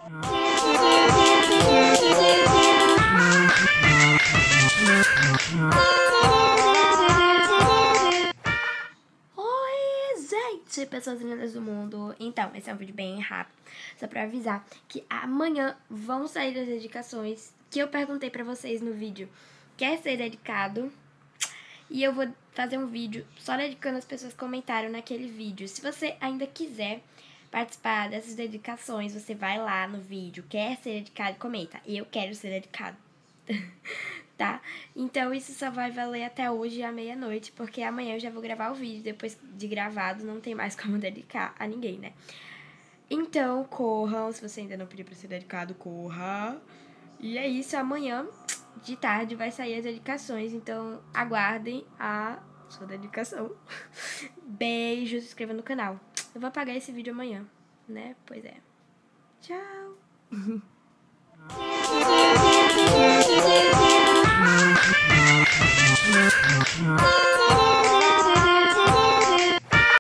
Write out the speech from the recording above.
Oi, gente, pessoas lindas do mundo. Então, esse é um vídeo bem rápido, só pra avisar que amanhã vão sair as dedicações que eu perguntei pra vocês no vídeo. Quer ser dedicado? E eu vou fazer um vídeo só dedicando as pessoas que comentaram naquele vídeo. Se você ainda quiser participar dessas dedicações, você vai lá no vídeo, quer ser dedicado, comenta. Eu quero ser dedicado. Tá? Então isso só vai valer até hoje à meia-noite, porque amanhã eu já vou gravar o vídeo. Depois de gravado não tem mais como dedicar a ninguém, né? Então corram, se você ainda não pediu pra ser dedicado, corra. E é isso, amanhã de tarde vai sair as dedicações, então aguardem a sua dedicação. Beijo, se inscreva no canal. Eu vou apagar esse vídeo amanhã, né? Pois é. Tchau!